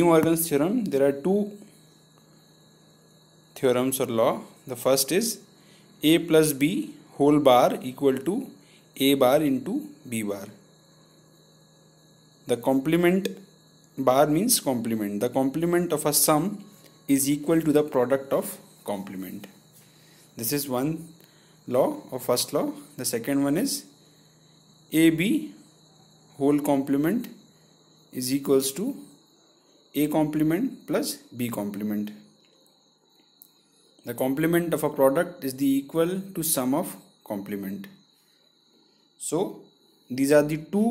De Morgan's theorem, there are two theorems or law. The first is a plus b whole bar equal to a bar into b bar. The complement bar means complement. The complement of a sum is equal to the product of complement. This is one law or first law. The second one is ab whole complement is equals to a complement plus b complement. The complement of a product is the equal to sum of complement. So these are the two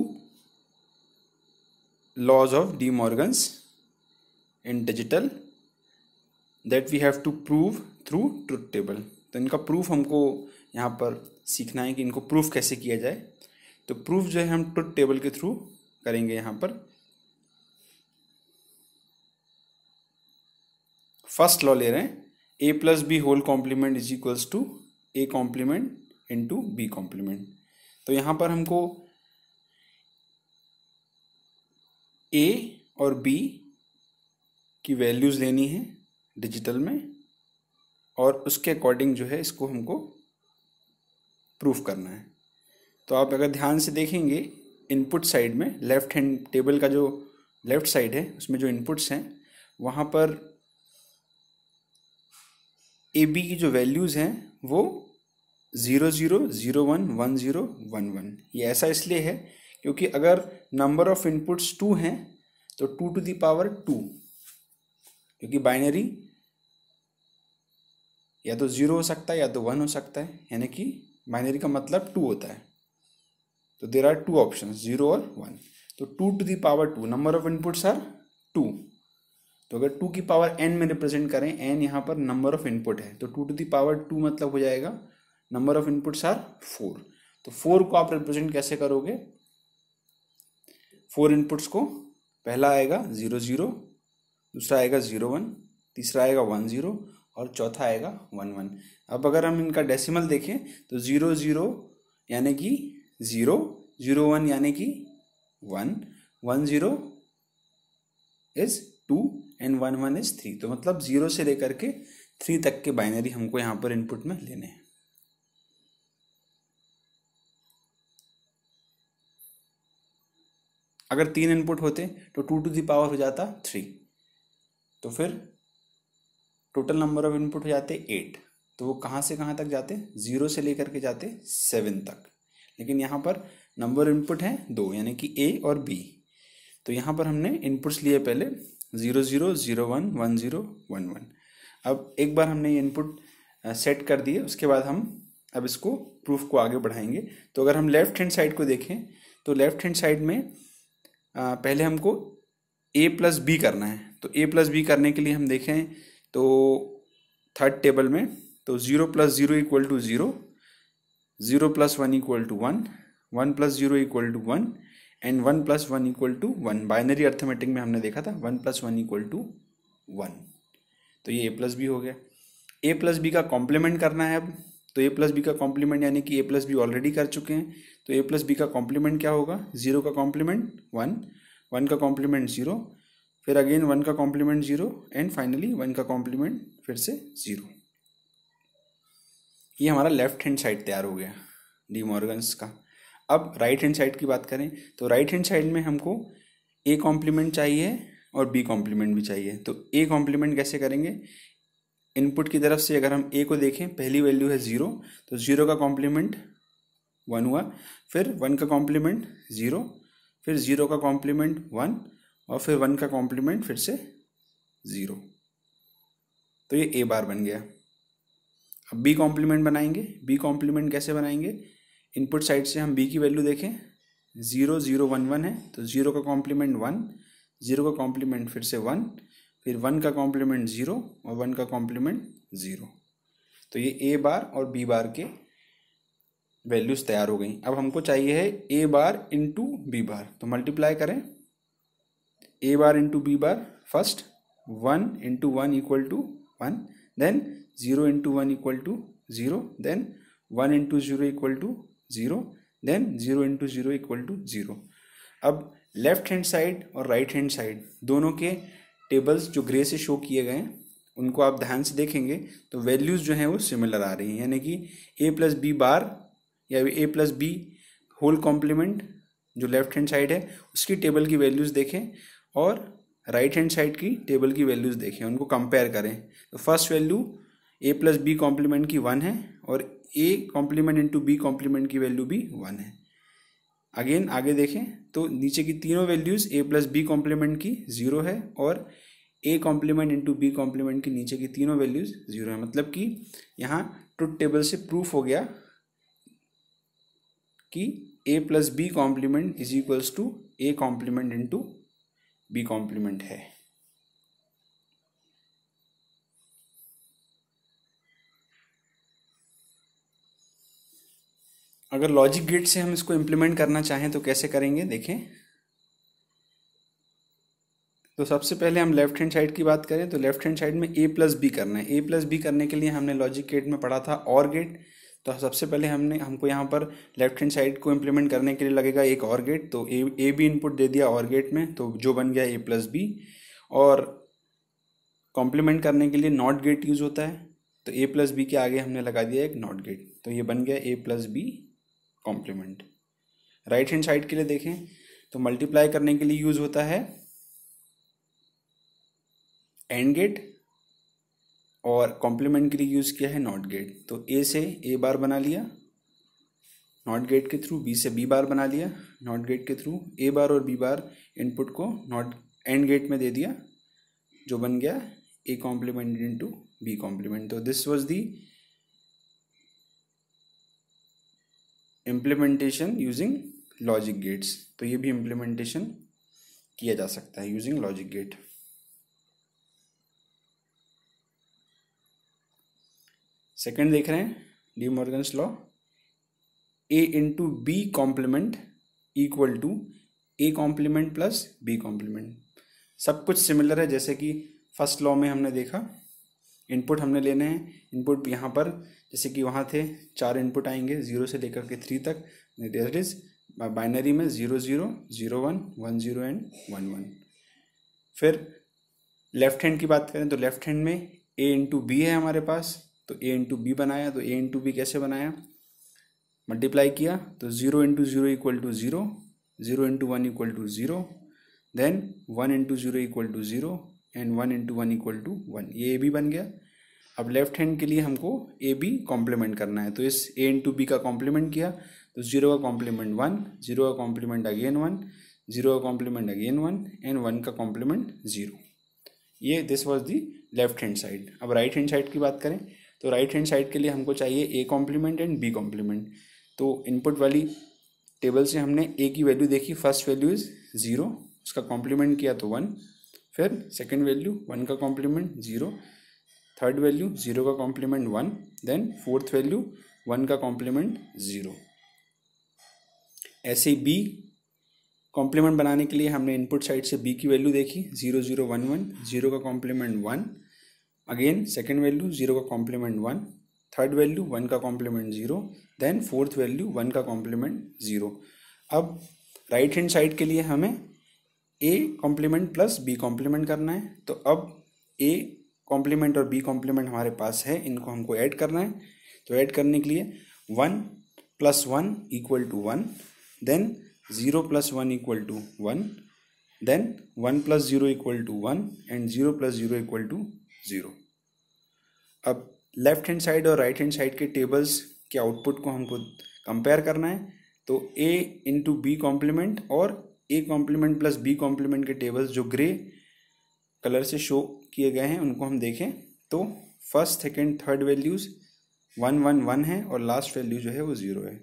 laws of De Morgan's in digital that we have to prove through truth table. तो इनका proof हमको यहाँ पर सीखना है कि इनको proof कैसे किया जाए. तो प्रूफ जो है हम ट्रुथ टेबल के थ्रू करेंगे. यहाँ पर फर्स्ट लॉ ले रहे हैं, a plus B whole complement is equals to a complement into B complement. तो यहाँ पर हमको a और b की वैल्यूज़ लेनी है डिजिटल में और उसके अकॉर्डिंग जो है इसको हमको प्रूफ करना है. तो आप अगर ध्यान से देखेंगे इनपुट साइड में लेफ्ट हैंड टेबल का जो लेफ्ट साइड है उसमें जो इनपुट्स हैं वहाँ पर ए बी की जो वैल्यूज़ हैं वो 0 0 0 1 1 0 1 1. ये ऐसा इसलिए है क्योंकि अगर नंबर ऑफ इनपुट्स 2 हैं तो 2 टू द पावर 2, क्योंकि बाइनरी या तो 0 हो सकता है या तो 1 हो सकता है, यानी कि बाइनरी का मतलब 2 होता है. तो देर आर टू ऑप्शन 0 और 1. तो 2 to the power 2, number of inputs are 2. तो अगर 2 की पावर n में रिप्रेजेंट करें, n यहाँ पर नंबर ऑफ इनपुट है, तो 2 टू द पावर 2 मतलब हो जाएगा नंबर ऑफ इनपुट्स आर 4. तो 4 को आप रिप्रेजेंट कैसे करोगे? 4 इनपुट्स को पहला आएगा 0 0, दूसरा आएगा 0 1, तीसरा आएगा 1 0 और चौथा आएगा 1 1. अब अगर हम इनका डेसिमल देखें तो 0 0 यानी कि 0, 0 1 यानी कि 1, 1 0 इज 2 एंड 1 1 इज 3. तो मतलब 0 से लेकर के 3 तक के बाइनरी हमको यहाँ पर इनपुट में लेने हैं. अगर 3 इनपुट होते तो 2 टू द पावर हो जाता 3. तो फिर टोटल नंबर ऑफ इनपुट हो जाते 8. तो वो कहाँ से कहाँ तक जाते? 0 से लेकर के जाते 7 तक. लेकिन यहाँ पर नंबर इनपुट है 2, यानी कि A और B. तो यहाँ पर हमने इनपुट्स लिए पहले 0 0 0 1 1 0 1 1. अब एक बार हमने ये इनपुट सेट कर दिए, उसके बाद हम अब इसको प्रूफ को आगे बढ़ाएंगे. तो अगर हम लेफ्ट हैंड साइड को देखें तो लेफ्ट हैंड साइड में पहले हमको a प्लस बी करना है. तो a प्लस बी करने के लिए हम देखें तो थर्ड टेबल में तो 0 plus 0 equal to 0, 0 plus 1 equal to 1, 1 plus 0 equal to 1 and 1 plus 1 equal to 1. Binary arithmetic में हमने देखा था 1 प्लस 1 इक्वल टू 1. तो ये a प्लस बी हो गया. a प्लस बी का कॉम्प्लीमेंट करना है अब. तो a प्लस बी का कॉम्प्लीमेंट यानी कि a प्लस बी ऑलरेडी कर चुके हैं. तो a प्लस बी का कॉम्प्लीमेंट क्या होगा? 0 का कॉम्प्लीमेंट 1, 1 का कॉम्प्लीमेंट 0, फिर अगेन 1 का कॉम्प्लीमेंट 0 एंड फाइनली 1 का कॉम्प्लीमेंट फिर से 0. ये हमारा लेफ्ट हैंड साइड तैयार हो गया डी मॉर्गन्स का. अब राइट हैंड साइड की बात करें तो राइट हैंड साइड में हमको a कॉम्प्लीमेंट चाहिए और b कॉम्प्लीमेंट भी चाहिए. तो a कॉम्प्लीमेंट कैसे करेंगे? इनपुट की तरफ से अगर हम a को देखें, पहली वैल्यू है 0, तो 0 का कॉम्प्लीमेंट 1 हुआ, फिर 1 का कॉम्प्लीमेंट 0, फिर 0 का कॉम्प्लीमेंट 1 और फिर 1 का कॉम्प्लीमेंट फिर से 0. तो ये a बार बन गया. अब b कॉम्प्लीमेंट बनाएंगे. b कॉम्प्लीमेंट कैसे बनाएंगे? इनपुट साइड से हम b की वैल्यू देखें, 0 0 1 1 है, तो 0 का कॉम्प्लीमेंट 1, 0 का कॉम्प्लीमेंट फिर से 1, फिर 1 का कॉम्प्लीमेंट 0 और 1 का कॉम्प्लीमेंट 0. तो ये a बार और b बार के वैल्यूज़ तैयार हो गई. अब हमको चाहिए है a bar into B bar. तो मल्टीप्लाई करें a bar into B bar. First 1 into 1 equal to 1, then 0 into 1 equal to 0, then 1 into 0 equal to 0, then 0 into 0 equal to 0. अब लेफ्ट हैंड साइड और राइट हैंड साइड दोनों के tables जो grey से show किए गए हैं उनको आप ध्यान से देखेंगे तो वैल्यूज़ जो हैं वो सिमिलर आ रही हैं, यानी कि ए प्लस बी बार या A plus B whole complement जो लेफ्ट हैंड साइड है उसकी टेबल की वैल्यूज़ देखें और राइट हैंड साइड की टेबल की वैल्यूज़ देखें, उनको कंपेयर करें। तो first value A plus B complement की 1 है और A complement into B complement की वैल्यू भी 1 है। अगेन आगे देखें तो नीचे की तीनों values A plus B complement की 0 है और A complement into B complement की नीचे की तीनों वैल्यूज़ 0 है। मतलब कि यहाँ ट्रुथ टेबल से प्रूफ हो गया कि A plus B complement is equals to A complement into B complement है। अगर लॉजिक गेट से हम इसको इम्प्लीमेंट करना चाहें तो कैसे करेंगे, देखें। तो सबसे पहले हम लेफ्ट हैंड साइड की बात करें तो लेफ्ट हैंड साइड में ए प्लस बी करना है। ए प्लस बी करने के लिए हमने लॉजिक गेट में पढ़ा था और गेट। तो सबसे पहले हमको यहाँ पर लेफ्ट हैंड साइड को इम्प्लीमेंट करने के लिए लगेगा एक और गेट। तो ए बी इनपुट दे दिया और गेट में, तो जो बन गया ए प्लस बी। और कॉम्प्लीमेंट करने के लिए नॉट गेट यूज़ होता है, तो ए प्लस बी के आगे हमने लगा दिया एक नॉट गेट, तो ये बन गया A plus B complement. Right hand side के लिए देखें तो मल्टीप्लाई करने के लिए यूज़ होता है एंड गेट और कॉम्प्लीमेंट के लिए यूज़ किया है नॉट गेट। तो ए से ए बार बना लिया नॉट गेट के थ्रू, बी से बी बार बना लिया नॉट गेट के थ्रू, ए बार और बी बार इनपुट को नॉट एंड गेट में दे दिया, जो बन गया A complement into B complement. तो this was the implementation using logic gates. तो ये भी इम्प्लीमेंटेशन किया जा सकता है यूजिंग लॉजिक गेट। सेकंड देख रहे हैं De Morgan's law, A into B complement equal to A complement plus B complement. सब कुछ सिमिलर है जैसे कि फर्स्ट लॉ में हमने देखा। इनपुट हमने लेने हैं, इनपुट यहाँ पर जैसे कि वहाँ थे 4 इनपुट आएंगे 0 से लेकर के 3 तक, दैट इज बाइनरी में 0 0 0 1 1 0 एंड 1 1। फिर लेफ्ट हैंड की बात करें तो लेफ्ट हैंड में ए इंटू बी है हमारे पास, तो ए इंटू बी बनाया। तो ए इंटू बी कैसे बनाया, मल्टीप्लाई किया तो 0 into 0 equal to 0, 0 into 1 equal to 0, then 1 into 0 equal to 0 and 1 into 1 equal to 1। ये ए बी बन गया। अब लेफ्ट हैंड के लिए हमको ए बी कॉम्प्लीमेंट करना है, तो इस ए इंटू बी का कॉम्प्लीमेंट किया तो 0 का कॉम्प्लीमेंट 1, 0 का कॉम्प्लीमेंट अगेन 1, 0 का कॉम्प्लीमेंट अगेन 1 एंड 1 का कॉम्प्लीमेंट 0। ये this was the left hand side. अब राइट हैंड साइड की बात करें तो राइट हैंड साइड के लिए हमको चाहिए A complement and B complement. तो इनपुट वाली टेबल से हमने ए की वैल्यू देखी, फर्स्ट वैल्यू इज 0, उसका कॉम्प्लीमेंट किया तो 1, फिर सेकंड वैल्यू 1 का कॉम्प्लीमेंट 0, थर्ड वैल्यू 0 का कॉम्प्लीमेंट 1, देन फोर्थ वैल्यू 1 का कॉम्प्लीमेंट 0। ऐसे ही बी कॉम्प्लीमेंट बनाने के लिए हमने इनपुट साइड से बी की वैल्यू देखी 0 0 1 1, 0 का कॉम्प्लीमेंट 1, अगेन सेकेंड वैल्यू 0 का कॉम्प्लीमेंट 1, थर्ड वैल्यू 1 का कॉम्प्लीमेंट 0, देन फोर्थ वैल्यू 1 का कॉम्प्लीमेंट 0। अब राइट हैंड साइड के लिए हमें A complement plus B complement करना है। तो अब ए कॉम्प्लीमेंट और बी कॉम्प्लीमेंट हमारे पास है, इनको हमको ऐड करना है। तो ऐड करने के लिए 1 plus 1 equal to 1, then 0 plus 1 equal to 1, then 1 plus 0 equal to 1 and 0 plus 0 equal to 0। अब लेफ्ट हैंड साइड और राइट हैंड साइड के टेबल्स के आउटपुट को हमको कंपेयर करना है। तो ए इंटू बी कॉम्प्लीमेंट और A complement plus B complement के टेबल्स जो ग्रे कलर से शो किए गए हैं उनको हम देखें तो फर्स्ट सेकेंड थर्ड वैल्यूज 1 1 1 है और लास्ट वैल्यू जो है वो 0 है।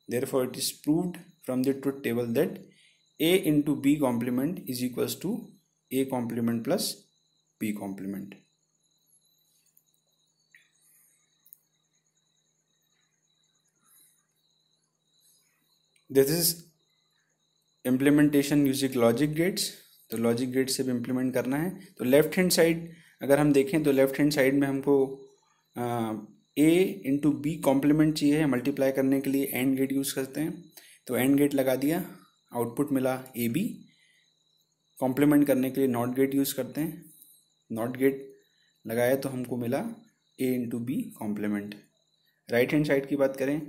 Therefore it is proved from the truth table that A into B complement is equals to A complement plus B complement. This is implementation using logic gates. तो logic gate से भी implement करना है। तो लेफ्ट हैंड साइड अगर हम देखें तो लेफ्ट हैंड साइड में हमको ए इंटू बी कॉम्प्लीमेंट चाहिए, मल्टीप्लाई करने के लिए एंड गेट यूज़ करते हैं। तो एंड गेट लगा दिया, आउटपुट मिला ए बी, कॉम्प्लीमेंट करने के लिए नॉट गेट यूज़ करते हैं। नॉट गेट लगाया तो हमको मिला A into B complement. Right hand side की बात करें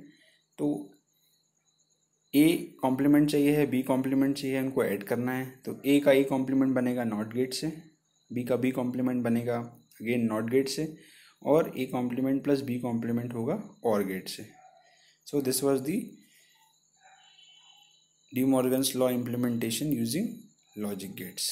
तो ए कॉम्प्लीमेंट चाहिए है, बी कॉम्प्लीमेंट चाहिए है, उनको ऐड करना है। तो ए का ए कॉम्प्लीमेंट बनेगा नॉट गेट से, बी का बी कॉम्प्लीमेंट बनेगा अगेन नॉट गेट से, और A complement plus B complement होगा और गेट से। So this was the De Morgan's law implementation using logic gates.